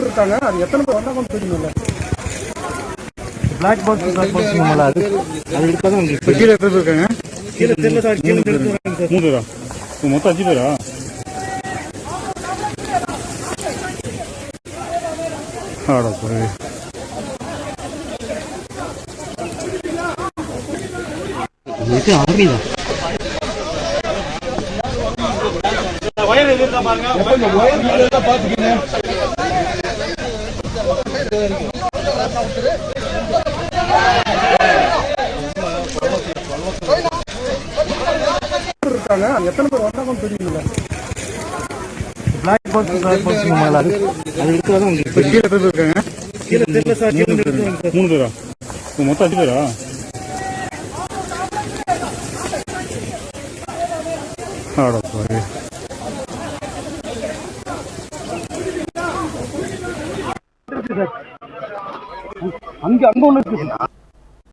இருக்காங்க. அது எத்தனை பேர் வந்தா கொஞ்சம் தெரியுமில்ல. பிளாக் பாக்ஸ் அது எடுத்தாதான் உங்களுக்கு கீழே எத்தனை பேர் இருக்காங்க? கீழே தெரியல சார். கீழே 3 பேரா? மொத்தம் 5 பேரா? ஆடா போய் இது ஆர்மிதான். வயர் எதிர்த்தா பாருங்க. வயர் பாத்துக்கீங்க. இருக்காங்க. எத்தனை பேர் வந்தா கொஞ்சம் தெரியுமில்ல. பிளாக் பாக்ஸ் அது எடுத்தாதான் உங்களுக்கு கீழே எத்தனை பேர் இருக்காங்க? கீழே தெரியல சார். 3 பேரா? மொத்தம் 5 பேரா? ஆடா போய் அங்க ஒண்ணு இருக்கு.